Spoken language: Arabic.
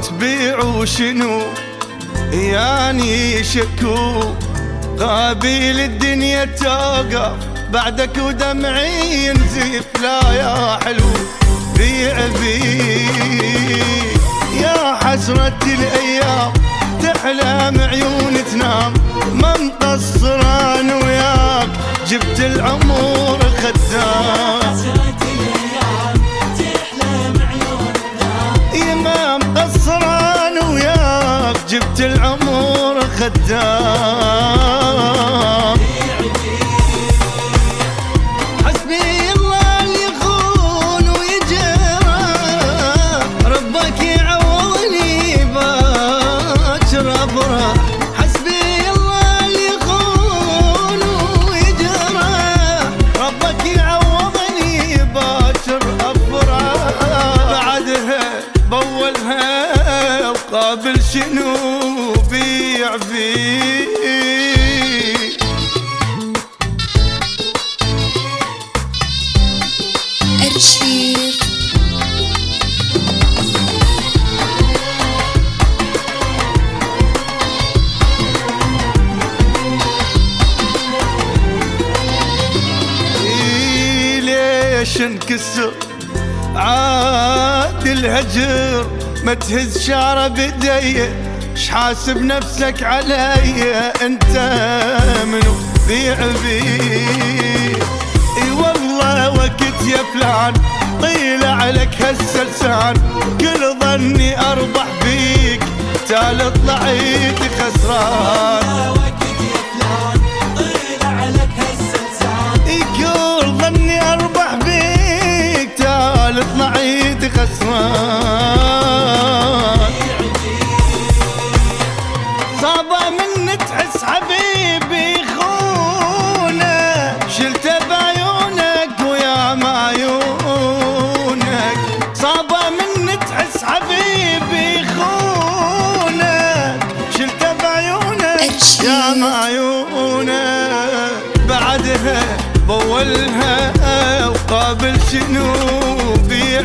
تبيعوا شنو يعني شكو قابل الدنيا توقف بعدك ودمعي ينزف. لا يا حلو بيع يا حسرة الأيام تحلم عيون تنام. ما مقصر أنا وياك جبت العمر خدام. يا ما مقصر أنا وياك جبت العمر خدام. حسبي الله اللي يخون ويجرح ربك يعوضني باكر افرح. حسبي الله اللي يخون ويجرح ربك يعوضني باكر افرح. بعدها بولها وقابل شنو بيع فيه. أرشيف ليش انكسر عاد الهجر ما تهز شعره بدي. شحاسب نفسك علي انت منو بيع اي والله وقت يا فلان طيل عليك هالسلسان. كل ظني اربح بيك تال طلعت خسران. كل ظني اربح بيك تال طلعت خسران. صعبة من تحس حبيبي خونك شلته بعيونك ويا معيونك. صعبة من تحس حبيبي خونك شلته بعيونك يا معيونك. بعدها بولها وقابل شنو بيع